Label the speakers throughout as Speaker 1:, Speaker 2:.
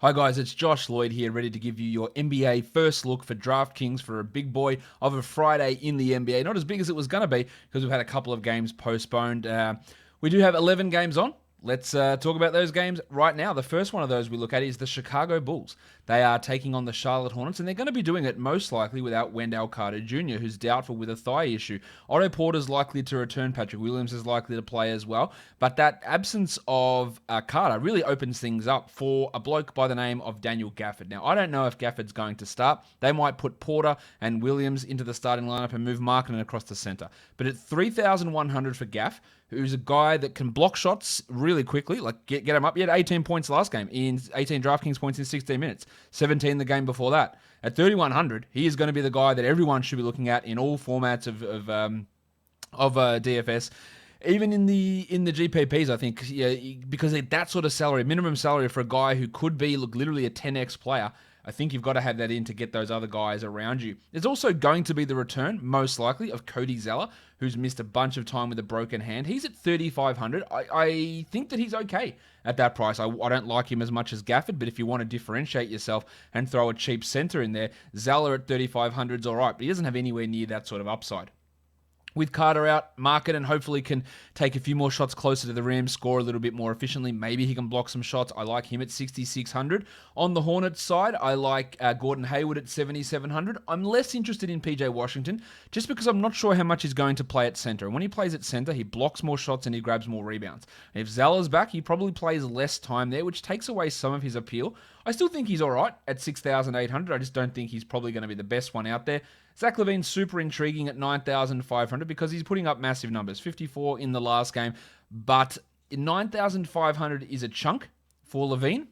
Speaker 1: Hi guys, it's Josh Lloyd here, ready to give you your NBA first look for DraftKings for a big boy of a Friday in the NBA. Not as big as it was going to be because we've had a couple of games postponed. We do have 11 games on. Let's talk about those games right now. The first one of those we look at is the Chicago Bulls. They are taking on the Charlotte Hornets, and they're going to be doing it most likely without Wendell Carter Jr., who's doubtful with a thigh issue. Otto Porter's likely to return. Patrick Williams is likely to play as well. But that absence of Carter really opens things up for a bloke by the name of Daniel Gafford. Now, I don't know if Gafford's going to start. They might put Porter and Williams into the starting lineup and move Markkanen across the center. But at 3,100 for Gaff, who's a guy that can block shots really quickly, like get him up. He had 18 points last game, in 18 DraftKings points in 16 minutes, 17 the game before that. At 3,100, he is going to be the guy that everyone should be looking at in all formats of DFS. Even in the GPPs, I think, because that sort of salary, minimum salary for a guy who could be literally a 10x player, I think you've got to have that in to get those other guys around you. There's also going to be the return, most likely, of Cody Zeller, who's missed a bunch of time with a broken hand. He's at 3,500. I think that he's okay at that price. I don't like him as much as Gafford, but if you want to differentiate yourself and throw a cheap center in there, Zeller at 3,500 is all right, but he doesn't have anywhere near that sort of upside. With Carter out, Markkanen hopefully can take a few more shots closer to the rim, score a little bit more efficiently. Maybe he can block some shots. I like him at 6,600. On the Hornets side, I like Gordon Hayward at 7,700. I'm less interested in PJ Washington just because I'm not sure how much he's going to play at center. And when he plays at center, he blocks more shots and he grabs more rebounds. And if Zellers back, he probably plays less time there, which takes away some of his appeal. I still think he's all right at 6,800. I just don't think he's probably going to be the best one out there. Zach LaVine's super intriguing at 9,500 because he's putting up massive numbers, 54 in the last game, but 9,500 is a chunk for LaVine.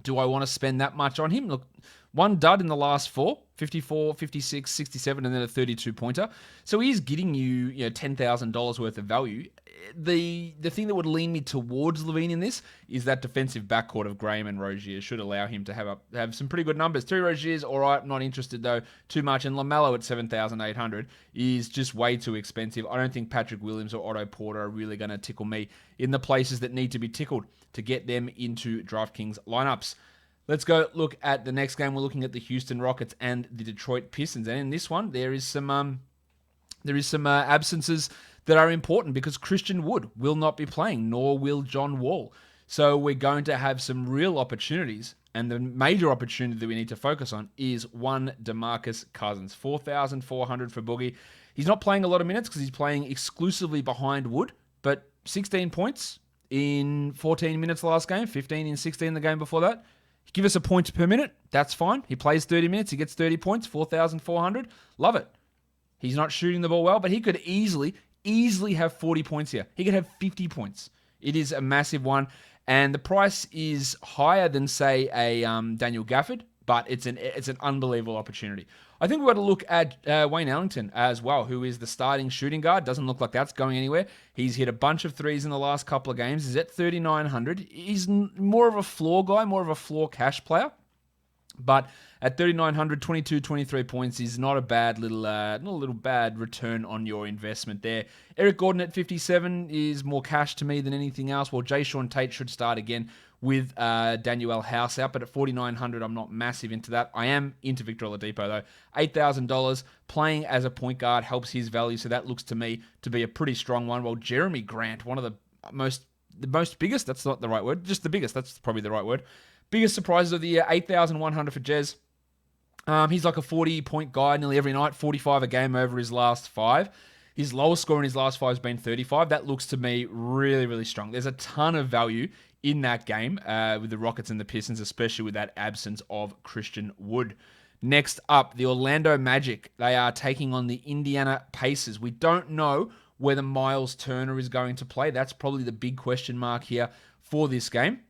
Speaker 1: Do I want to spend that much on him? Look, one dud in the last four, 54, 56, 67, and then a 32-pointer. So he's getting you, $10,000 worth of value. The thing that would lean me towards LaVine in this is that defensive backcourt of Graham and Rozier should allow him to have some pretty good numbers. Terry Rozier's all right, not interested though too much, and LaMelo at 7,800 is just way too expensive. I don't think Patrick Williams or Otto Porter are really going to tickle me in the places that need to be tickled to get them into DraftKings lineups. Let's go look at the next game. We're looking at the Houston Rockets and the Detroit Pistons, and in this one there is some absences that are important because Christian Wood will not be playing, nor will John Wall. So we're going to have some real opportunities, and the major opportunity that we need to focus on is one DeMarcus Cousins, 4,400 for Boogie. He's not playing a lot of minutes because he's playing exclusively behind Wood, but 16 points in 14 minutes last game, 15 in 16 the game before that. Give us a point per minute, that's fine. He plays 30 minutes, he gets 30 points, 4,400. Love it. He's not shooting the ball well, but he could easily have 40 points here. He could have 50 points. It is a massive one, and the price is higher than, say, a Daniel Gafford, but it's an unbelievable opportunity. I think we've got to look at Wayne Ellington as well, who is the starting shooting guard. Doesn't look like that's going anywhere. He's hit a bunch of threes in the last couple of games. He's at 3,900. He's more of a floor guy, more of a floor cash player. But at 3,900, 22, 23 points is not a bad not a little bad return on your investment there. Eric Gordon at 57 is more cash to me than anything else. Well, Jayshawn Tate should start again with Daniel House out, but at 4,900, I'm not massive into that. I am into Victor Oladipo though. $8,000 playing as a point guard helps his value, so that looks to me to be a pretty strong one. Well, Jeremy Grant, one of the most biggest, that's not the right word, just the biggest, that's probably the right word. Biggest surprises of the year, 8,100 for Jez. He's like a 40-point guy nearly every night, 45 a game over his last five. His lowest score in his last five has been 35. That looks to me really, really strong. There's a ton of value in that game with the Rockets and the Pistons, especially with that absence of Christian Wood. Next up, the Orlando Magic. They are taking on the Indiana Pacers. We don't know whether Miles Turner is going to play. That's probably the big question mark here for this game.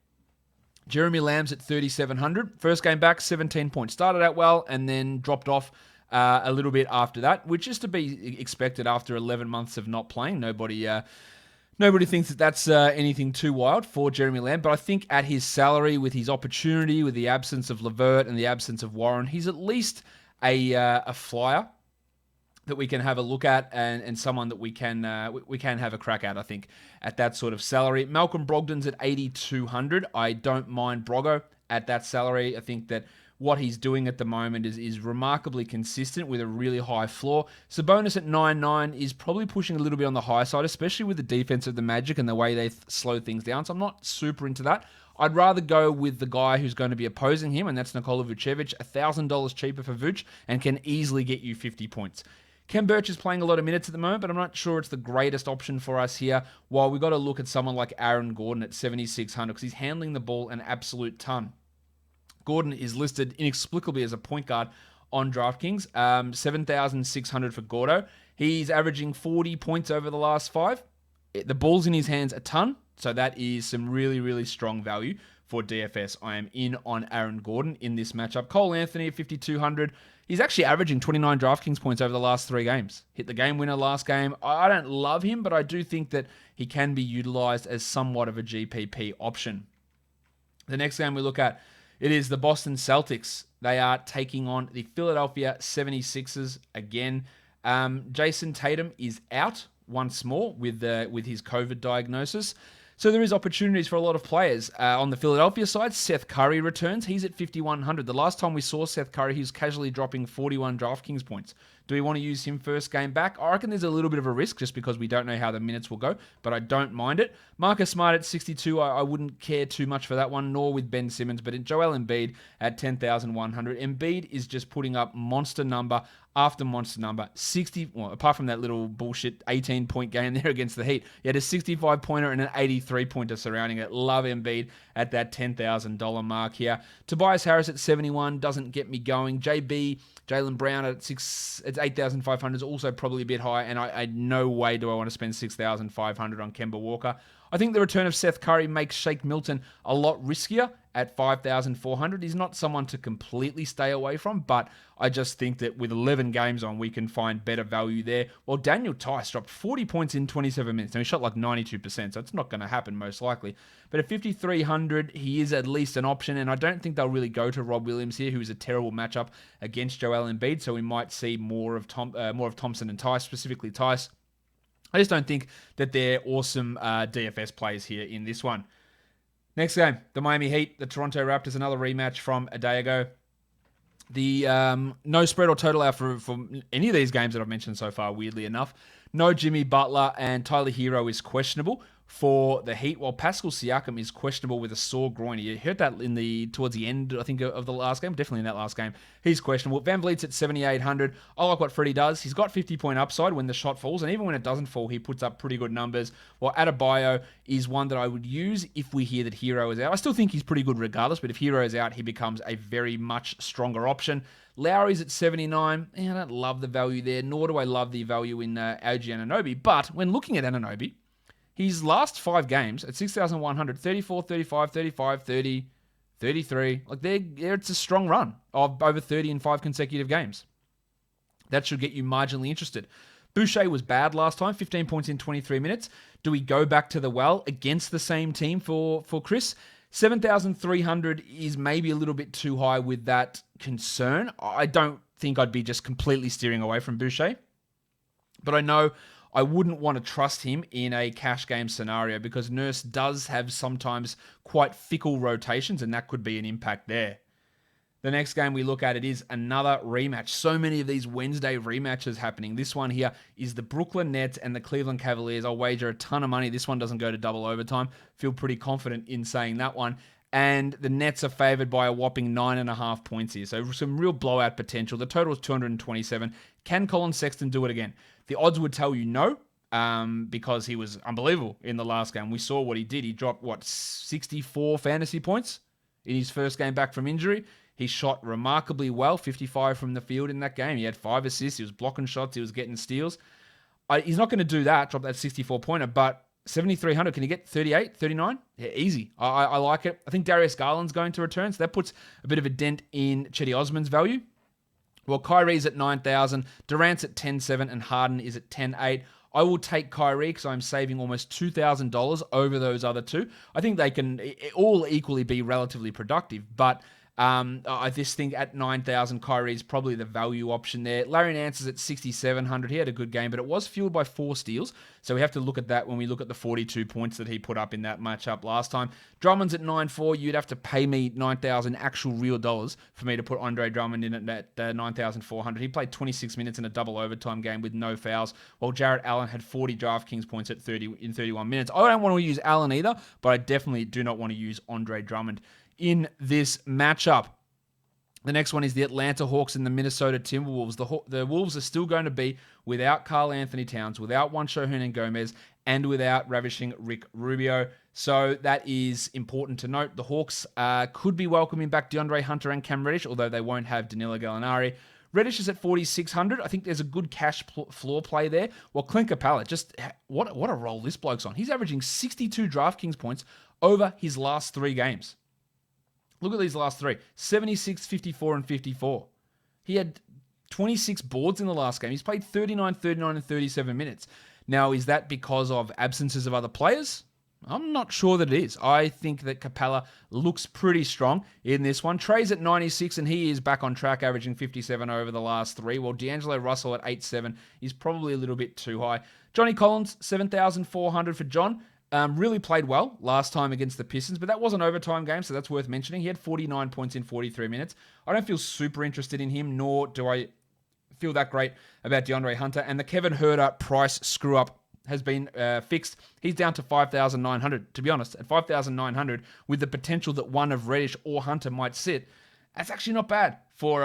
Speaker 1: Jeremy Lamb's at 3,700. First game back, 17 points. Started out well and then dropped off a little bit after that, which is to be expected after 11 months of not playing. Nobody thinks that that's anything too wild for Jeremy Lamb, but I think at his salary, with his opportunity, with the absence of LeVert and the absence of Warren, he's at least a flyer that we can have a look at and someone that we can have a crack at, I think, at that sort of salary. Malcolm Brogdon's at 8,200. I don't mind Broggo at that salary. I think that what he's doing at the moment is remarkably consistent with a really high floor. Sabonis at 9.9 is probably pushing a little bit on the high side, especially with the defense of the Magic and the way they slow things down. So I'm not super into that. I'd rather go with the guy who's going to be opposing him, and that's Nikola Vucevic, $1,000 cheaper for Vuce, and can easily get you 50 points. Ken Birch is playing a lot of minutes at the moment, but I'm not sure it's the greatest option for us here. While we've got to look at someone like Aaron Gordon at 7,600 because he's handling the ball an absolute ton. Gordon is listed inexplicably as a point guard on DraftKings, 7,600 for Gordo. He's averaging 40 points over the last 5. The ball's in his hands a ton, so that is some really, really strong value for DFS. I am in on Aaron Gordon in this matchup. Cole Anthony at 5,200. He's actually averaging 29 DraftKings points over the last 3 games. Hit the game winner last game. I don't love him, but I do think that he can be utilized as somewhat of a GPP option. The next game we look at, it is the Boston Celtics. They are taking on the Philadelphia 76ers again. Jason Tatum is out once more with his COVID diagnosis. So there is opportunities for a lot of players. On the Philadelphia side, Seth Curry returns. He's at 5,100. The last time we saw Seth Curry, he was casually dropping 41 DraftKings points. Do we want to use him first game back? I reckon there's a little bit of a risk just because we don't know how the minutes will go, but I don't mind it. Marcus Smart at 62, I wouldn't care too much for that one, nor with Ben Simmons, but Joel Embiid at 10,100. Embiid is just putting up monster number after monster number. 60, well, apart from that little bullshit 18-point game there against the Heat, he had a 65-pointer and an 83-pointer surrounding it. Love Embiid at that $10,000 mark here. Tobias Harris at 71 doesn't get me going. Jaylen Brown at 8,500 is also probably a bit high, and I no way do I want to spend 6,500 on Kemba Walker. I think the return of Seth Curry makes Shake Milton a lot riskier at 5,400. He's not someone to completely stay away from, but I just think that with 11 games on, we can find better value there. Well, Daniel Tice dropped 40 points in 27 minutes. Now, he shot like 92%, so it's not going to happen most likely. But at 5,300, he is at least an option, and I don't think they'll really go to Rob Williams here, who is a terrible matchup against Joel Embiid, so we might see more of Thompson and Tice, specifically Tice. I just don't think that they're awesome DFS plays here in this one. Next game, the Miami Heat, the Toronto Raptors, another rematch from a day ago. The no spread or total out for any of these games that I've mentioned so far, weirdly enough. No Jimmy Butler, and Tyler Hero is questionable for the Heat, while Pascal Siakam is questionable with a sore groin. You heard that towards the end, I think, of the last game. Definitely in that last game. He's questionable. Van Vliet's at 7,800. I like what Freddie does. He's got 50-point upside when the shot falls, and even when it doesn't fall, he puts up pretty good numbers. While Adebayo is one that I would use if we hear that Hero is out. I still think he's pretty good regardless, but if Hero is out, he becomes a very much stronger option. Lowry's at 79. I don't love the value there, nor do I love the value in OG Anunoby. But when looking at Anunoby, his last 5 games at 6,100, 34, 35, 35, 30, 33. Like, it's a strong run of over 30 in 5 consecutive games. That should get you marginally interested. Boucher was bad last time, 15 points in 23 minutes. Do we go back to the well against the same team for Chris? 7,300 is maybe a little bit too high with that concern. I don't think I'd be just completely steering away from Boucher. But I know I wouldn't want to trust him in a cash game scenario because Nurse does have sometimes quite fickle rotations, and that could be an impact there. The next game we look at, it is another rematch. So many of these Wednesday rematches happening. This one here is the Brooklyn Nets and the Cleveland Cavaliers. I'll wager a ton of money this one doesn't go to double overtime. Feel pretty confident in saying that one. And the Nets are favored by a whopping 9.5 points here. So some real blowout potential. The total is 227. Can Colin Sexton do it again? The odds would tell you no, because he was unbelievable in the last game. We saw what he did. He dropped, 64 fantasy points in his first game back from injury. He shot remarkably well, 55 from the field in that game. He had 5 assists. He was blocking shots. He was getting steals. He's not going to do that, drop that 64-pointer, but 7,300, can he get 38, 39? Yeah, easy. I like it. I think Darius Garland's going to return, so that puts a bit of a dent in Chetty Osman's value. Well, Kyrie's at 9,000, Durant's at 10,700, and Harden is at 10,800. I will take Kyrie because I'm saving almost $2,000 over those other two. I think they can all equally be relatively productive, but I just think at 9,000, Kyrie's probably the value option there. Larry Nance is at 6,700. He had a good game, but it was fueled by 4 steals. So we have to look at that when we look at the 42 points that he put up in that matchup last time. Drummond's at 9,400. You'd have to pay me 9,000 actual real dollars for me to put Andre Drummond in at 9,400. He played 26 minutes in a double overtime game with no fouls, while Jarrett Allen had 40 DraftKings points at 31 minutes. I don't want to use Allen either, but I definitely do not want to use Andre Drummond in this matchup. The next one is the Atlanta Hawks and the Minnesota Timberwolves. The Wolves are still going to be without Karl Anthony Towns, without Juancho Hernan-Gomez, and without ravishing Rick Rubio. So that is important to note. The Hawks could be welcoming back DeAndre Hunter and Cam Reddish, although they won't have Danilo Gallinari. Reddish is at 4,600. I think there's a good cash floor play there. Well, Clint Capella, just what a roll this bloke's on. He's averaging 62 DraftKings points over his last 3 games. Look at these last 3. 76, 54, and 54. He had 26 boards in the last game. He's played 39, 39, and 37 minutes. Now, is that because of absences of other players? I'm not sure that it is. I think that Capella looks pretty strong in this one. Trey's at 96, and he is back on track, averaging 57 over the last 3, while D'Angelo Russell at 8.7 is probably a little bit too high. Johnny Collins, 7,400 for John. Really played well last time against the Pistons, but that was an overtime game, so that's worth mentioning. He had 49 points in 43 minutes. I don't feel super interested in him, nor do I feel that great about DeAndre Hunter. And the Kevin Huerter price screw-up has been fixed. He's down to 5,900. To be honest, at 5,900, with the potential that one of Reddish or Hunter might sit, that's actually not bad for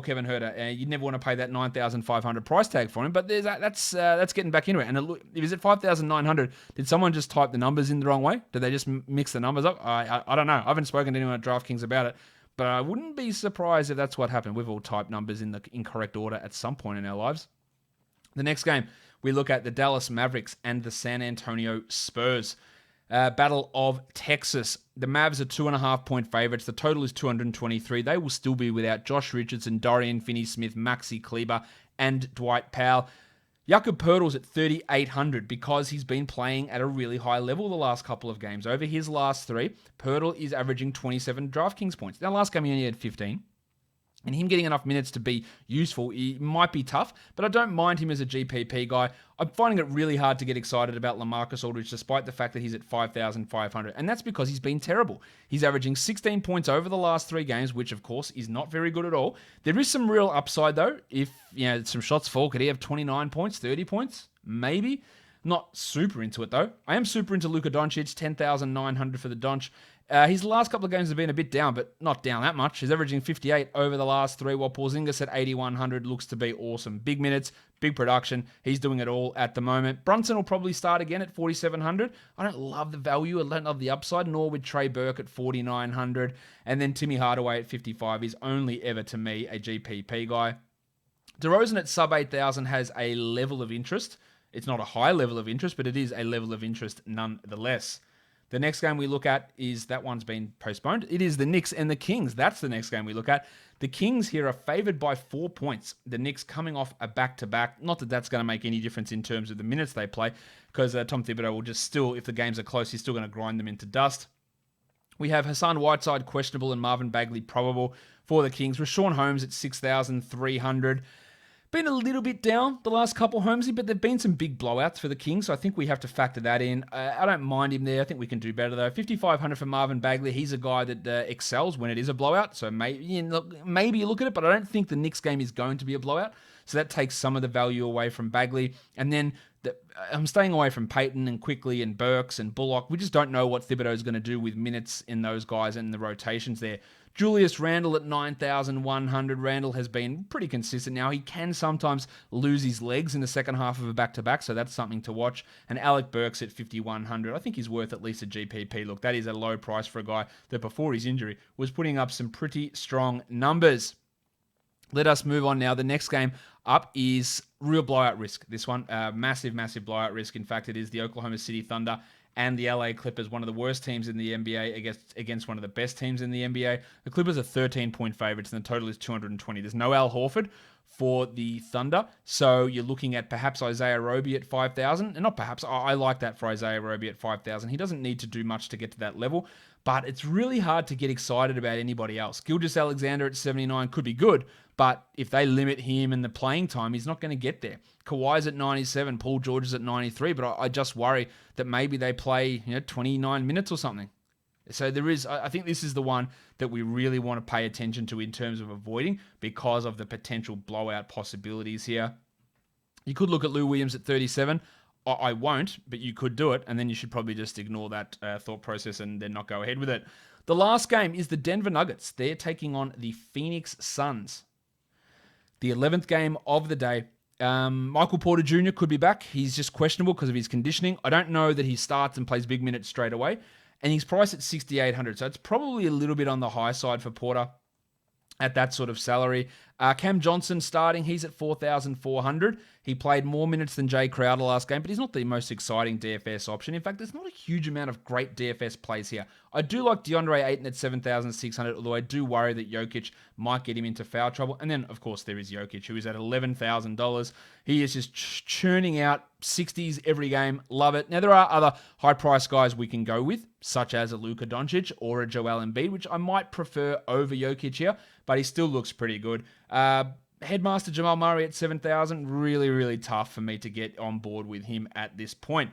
Speaker 1: Kevin Huerter. You'd never want to pay that 9,500 price tag for him, but that's getting back into it. And if it's at 5,900, did someone just type the numbers in the wrong way? Did they just mix the numbers up? I don't know. I haven't spoken to anyone at DraftKings about it, but I wouldn't be surprised if that's what happened. We've all typed numbers in the incorrect order at some point in our lives. The next game, we look at the Dallas Mavericks and the San Antonio Spurs. Battle of Texas. The Mavs are 2.5-point favorites. The total is 223. They will still be without Josh Richardson, Dorian Finney-Smith, Maxi Kleber, and Dwight Powell. Jakob Poeltl's at 3,800 because he's been playing at a really high level the last couple of games. Over his last 3, Poeltl is averaging 27 DraftKings points. Now, last game he only had 15. And him getting enough minutes to be useful, he might be tough, but I don't mind him as a GPP guy. I'm finding it really hard to get excited about LaMarcus Aldridge despite the fact that he's at 5,500, and that's because he's been terrible. He's averaging 16 points over the last 3 games, which of course is not very good at all. There is some real upside though. If some shots fall, could he have 29 points, 30 points? Maybe. Not super into it though. I am super into Luka Doncic, 10,900 for the Donch. His last couple of games have been a bit down, but not down that much. He's averaging 58 over the last 3, while Porzingis at 8,100 looks to be awesome. Big minutes, big production. He's doing it all at the moment. Brunson will probably start again at 4,700. I don't love the value. I don't love the upside, nor with Trey Burke at 4,900. And then Timmy Hardaway at 55 is only ever, to me, a GPP guy. DeRozan at sub 8,000 has a level of interest. It's not a high level of interest, but it is a level of interest nonetheless. The next game we look at is, that one's been postponed. It is the Knicks and the Kings. That's the next game we look at. The Kings here are favored by 4 points. The Knicks coming off a back-to-back. Not that that's going to make any difference in terms of the minutes they play, because Tom Thibodeau will just still, if the games are close, he's still going to grind them into dust. We have Hassan Whiteside questionable and Marvin Bagley probable for the Kings. Rashawn Holmes at 6,300. Been a little bit down the last couple, Holmesy, but there have been some big blowouts for the Kings, so I think we have to factor that in. I don't mind him there. I think we can do better, though. 5,500 for Marvin Bagley. He's a guy that excels when it is a blowout, so maybe you look at it, but I don't think the Knicks game is going to be a blowout, so that takes some of the value away from Bagley. And then I'm staying away from Peyton and Quickly and Burks and Bullock. We just don't know what Thibodeau is going to do with minutes in those guys and the rotations there. Julius Randle at 9,100. Randle has been pretty consistent now. He can sometimes lose his legs in the second half of a back-to-back, so that's something to watch. And Alec Burks at 5,100. I think he's worth at least a GPP. Look, that is a low price for a guy that before his injury was putting up some pretty strong numbers. Let us move on now. The next game up is real blowout risk. This one, massive blowout risk. In fact, it is the Oklahoma City Thunder and the LA Clippers, one of the worst teams in the NBA against one of the best teams in the NBA. The Clippers are 13-point favorites, and the total is 220. There's no Al Horford for the Thunder, so you're looking at perhaps Isaiah Roby at 5,000, and not perhaps, I like that for Isaiah Roby at 5,000. He doesn't need to do much to get to that level, but it's really hard to get excited about anybody else. Gilgeous-Alexander at 79 could be good, but if they limit him and the playing time, he's not going to get there. Kawhi's at 97, Paul George is at 93, but I just worry that maybe they play 29 minutes or something. So I think this is the one that we really want to pay attention to in terms of avoiding because of the potential blowout possibilities here. You could look at Lou Williams at 37. I won't, but you could do it, and then you should probably just ignore that thought process and then not go ahead with it. The last game is the Denver Nuggets. They're taking on the Phoenix Suns. The 11th game of the day. Michael Porter Jr. could be back. He's just questionable because of his conditioning. I don't know that he starts and plays big minutes straight away, and he's priced at 6,800, so it's probably a little bit on the high side for Porter at that sort of salary. Cam Johnson starting, he's at 4,400. He played more minutes than Jay Crowder last game, but he's not the most exciting DFS option. In fact, there's not a huge amount of great DFS plays here. I do like DeAndre Ayton at 7,600, although I do worry that Jokic might get him into foul trouble. And then, of course, there is Jokic, who is at $11,000. He is just churning out 60s every game. Love it. Now, there are other high-priced guys we can go with, such as a Luka Doncic or a Joel Embiid, which I might prefer over Jokic here, but he still looks pretty good. Headmaster Jamal Murray at 7,000, really, really tough for me to get on board with him at this point.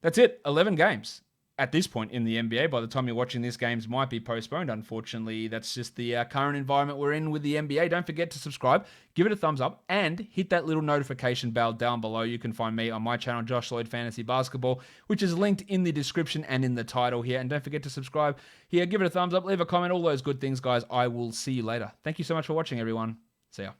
Speaker 1: That's it, 11 games. At this point in the NBA, by the time you're watching this, games might be postponed. Unfortunately, that's just the current environment we're in with the NBA. Don't forget to subscribe, give it a thumbs up, and hit that little notification bell down below. You can find me on my channel, Josh Lloyd Fantasy Basketball, which is linked in the description and in the title here. And don't forget to subscribe here, give it a thumbs up, leave a comment, all those good things, guys. I will see you later. Thank you so much for watching, everyone. See ya.